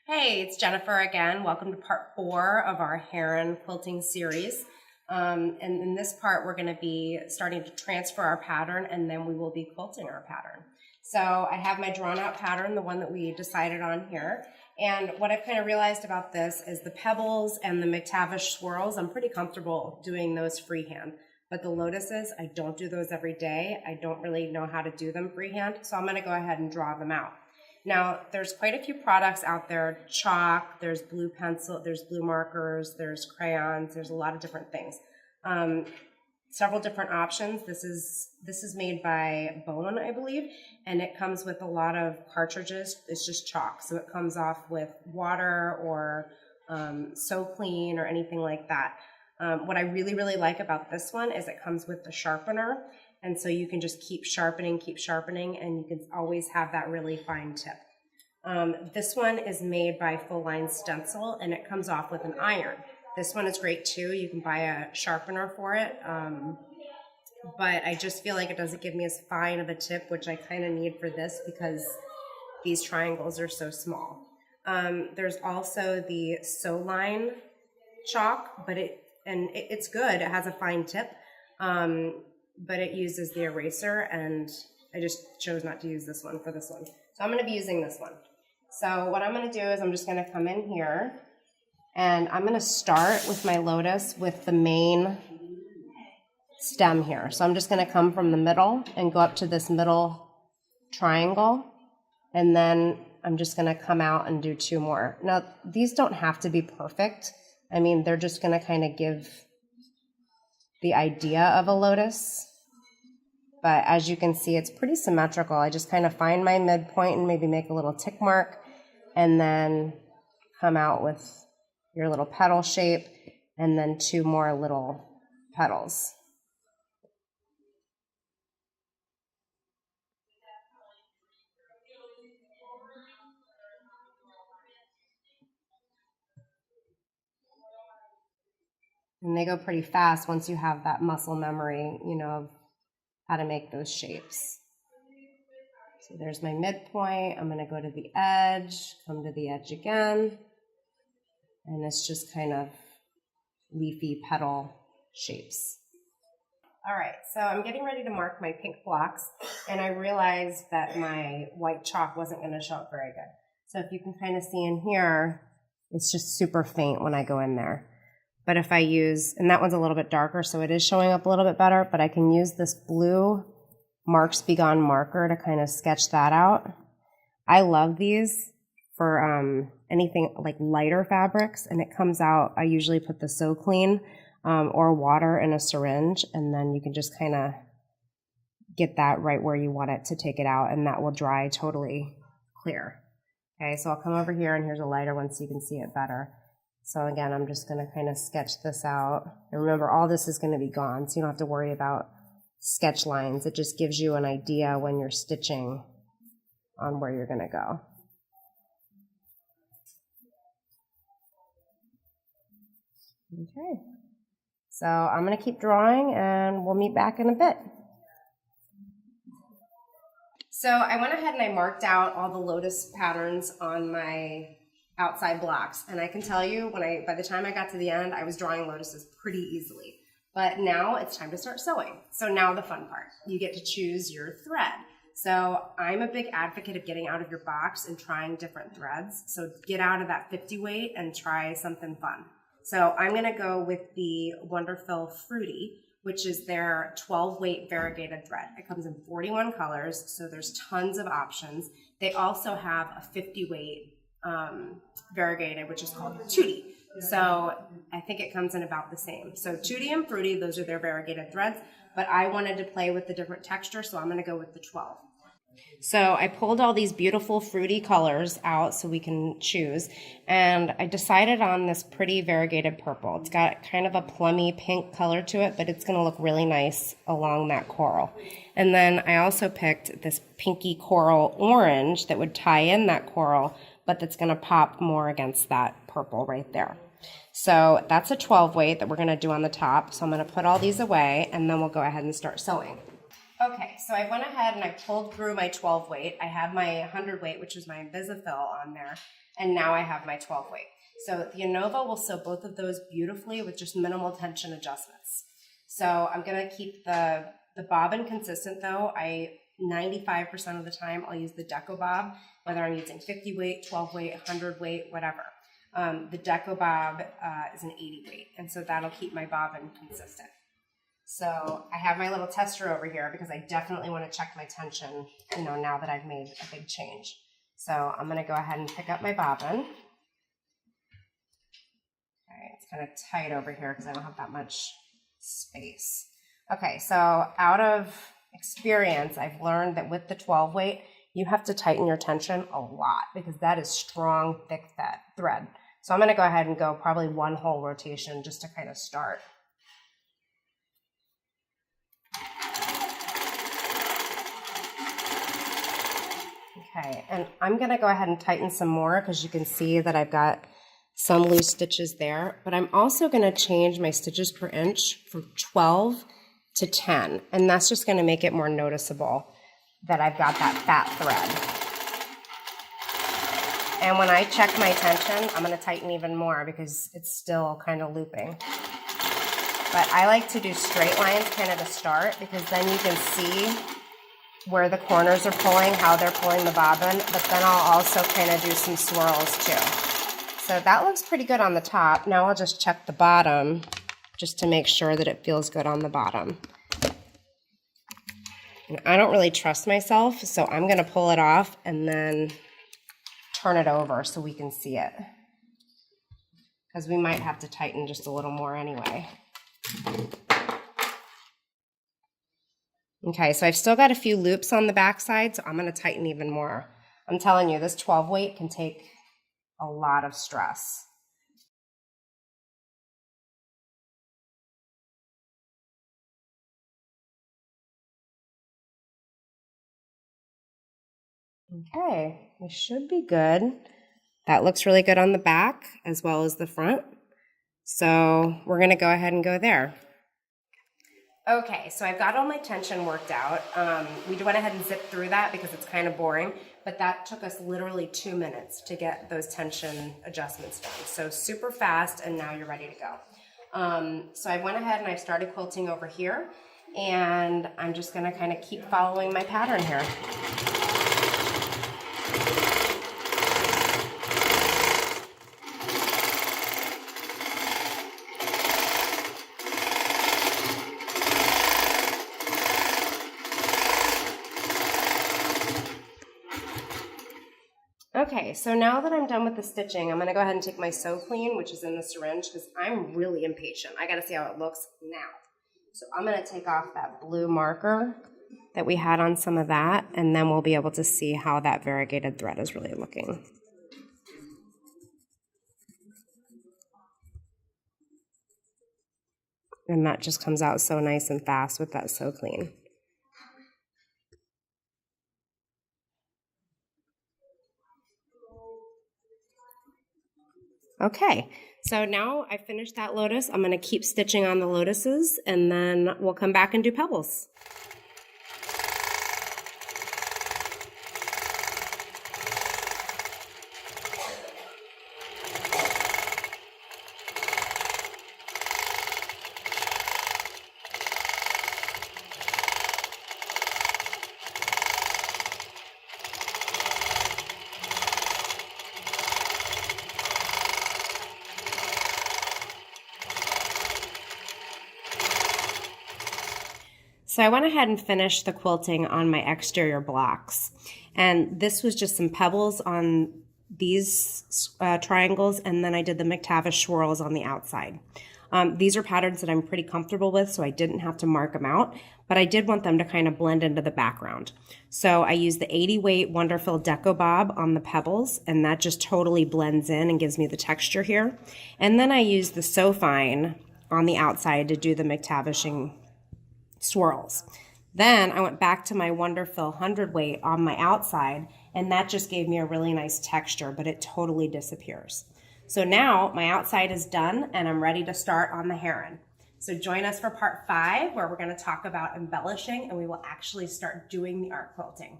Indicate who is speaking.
Speaker 1: Hey, it's Jennifer again. Welcome to part 4 of our Heron quilting series. And in this part, we're going to be starting to transfer our pattern, and then we will be quilting our pattern. So I have my drawn out pattern, the one that we decided on here. And what I've kind of realized about this is the pebbles and the McTavish swirls, I'm pretty comfortable doing those freehand. But the lotuses, I don't do those every day. I don't really know how to do them freehand, so I'm going to go ahead and draw them out. Now, there's quite a few products out there, chalk, there's blue pencil, there's blue markers, there's crayons, there's a lot of different things. Several different options. This is made by Bone, I believe, and it comes with a lot of cartridges. It's just chalk, so it comes off with water or So Clean or anything like that. What I really, really like about this one is it comes with the sharpener. And so you can just keep sharpening, and you can always have that really fine tip. This one is made by Full Line Stencil, and it comes off with an iron. This one is great too. You can buy a sharpener for it. But I just feel like it doesn't give me as fine of a tip, which I kind of need for this because these triangles are so small. There's also the So Line chalk, but it's good. It has a fine tip. But it uses the eraser, and I just chose not to use this one for this one. So I'm going to be using this one. So what I'm going to do is I'm just going to come in here, and I'm going to start with my lotus with the main stem here. So I'm just going to come from the middle and go up to this middle triangle, and then I'm just going to come out and do 2 more. Now, these don't have to be perfect. I mean, they're just going to kind of give the idea of a lotus, but as you can see, it's pretty symmetrical. I just kind of find my midpoint and maybe make a little tick mark, and then come out with your little petal shape, and then 2 more little petals. And they go pretty fast once you have that muscle memory, you know, of how to make those shapes. So there's my midpoint. I'm going to go to the edge, come to the edge again. And it's just kind of leafy petal shapes. All right, so I'm getting ready to mark my pink blocks, and I realized that my white chalk wasn't going to show up very good. So if you can kind of see in here, it's just super faint when I go in there. But if I use, and that one's a little bit darker, so it is showing up a little bit better, but I can use this blue Marks Be Gone marker to kind of sketch that out. I love these for anything like lighter fabrics, and it comes out, I usually put the So Clean or water in a syringe, and then you can just kind of get that right where you want it to take it out, and that will dry totally clear. Okay, so I'll come over here, and here's a lighter one so you can see it better. So again, I'm just going to kind of sketch this out. And remember, all this is going to be gone, so you don't have to worry about sketch lines. It just gives you an idea when you're stitching on where you're going to go. Okay. So I'm going to keep drawing, and we'll meet back in a bit. So I went ahead and I marked out all the lotus patterns on my outside blocks, and I can tell you by the time I got to the end, I was drawing lotuses pretty easily. But now it's time to start sewing. So now the fun part, you get to choose your thread. So I'm a big advocate of getting out of your box and trying different threads. So get out of that 50 weight and try something fun. So I'm going to go with the WonderFil Fruity, which is their 12 weight variegated thread. It comes in 41 colors, so there's tons of options. They also have a 50 weight variegated, which is called Tutti. So I think it comes in about the same. So Tutti and Fruity, those are their variegated threads, but I wanted to play with the different texture, so I'm going to go with the 12. So I pulled all these beautiful fruity colors out so we can choose, and I decided on this pretty variegated purple. It's got kind of a plummy pink color to it, but it's going to look really nice along that coral. And then I also picked this pinky coral orange that would tie in that coral, but that's going to pop more against that purple right there. So that's a 12 weight that we're going to do on the top. So I'm going to put all these away, and then we'll go ahead and start sewing. Okay, so I went ahead and I pulled through my 12 weight. I have my 100 weight, which is my WonderFil on there, and now I have my 12 weight. So the Innova will sew both of those beautifully with just minimal tension adjustments. So I'm gonna keep the bobbin consistent though. 95% of the time I'll use the Deco Bob, whether I'm using 50 weight, 12 weight, 100 weight, whatever. The Deco Bob is an 80 weight, and so that'll keep my bobbin consistent. So I have my little tester over here because I definitely want to check my tension, now that I've made a big change. So I'm going to go ahead and pick up my bobbin. Okay, it's kind of tight over here because I don't have that much space. Okay, so out of experience, I've learned that with the 12 weight, you have to tighten your tension a lot because that is strong, thick thread. So I'm going to go ahead and go probably one whole rotation just to kind of start. Okay, and I'm going to go ahead and tighten some more because you can see that I've got some loose stitches there, but I'm also going to change my stitches per inch from 12 to 10, and that's just going to make it more noticeable that I've got that fat thread. And when I check my tension, I'm going to tighten even more because it's still kind of looping. But I like to do straight lines kind of to start because then you can see where the corners are pulling, how they're pulling the bobbin, but then I'll also kind of do some swirls too. So that looks pretty good on the top. Now I'll just check the bottom just to make sure that it feels good on the bottom. And I don't really trust myself, so I'm going to pull it off and then turn it over so we can see it. Because we might have to tighten just a little more anyway. Okay, so I've still got a few loops on the back side, so I'm going to tighten even more. I'm telling you, this 12 weight can take a lot of stress. Okay, we should be good. That looks really good on the back as well as the front. So we're going to go ahead and go there. Okay, so I've got all my tension worked out. We went ahead and zipped through that because it's kind of boring, but that took us literally 2 minutes to get those tension adjustments done. So super fast, and now you're ready to go. So I went ahead and I started quilting over here, and I'm just gonna kind of keep following my pattern here. Okay, so now that I'm done with the stitching, I'm going to go ahead and take my Sew Clean, which is in the syringe, because I'm really impatient. I got to see how it looks now. So I'm going to take off that blue marker that we had on some of that, and then we'll be able to see how that variegated thread is really looking. And that just comes out so nice and fast with that Sew Clean. Okay, so now I finished that lotus. I'm going to keep stitching on the lotuses, and then we'll come back and do pebbles. So I went ahead and finished the quilting on my exterior blocks. And this was just some pebbles on these triangles, and then I did the McTavish swirls on the outside. These are patterns that I'm pretty comfortable with, so I didn't have to mark them out, but I did want them to kind of blend into the background. So I used the 80 weight WonderFil Deco Bob on the pebbles, and that just totally blends in and gives me the texture here. And then I used the So Fine on the outside to do the McTavishing swirls. Then I went back to my WonderFil 100 weight on my outside, and that just gave me a really nice texture, but it totally disappears. So now my outside is done, and I'm ready to start on the Heron. So join us for part 5, where we're going to talk about embellishing, and we will actually start doing the art quilting.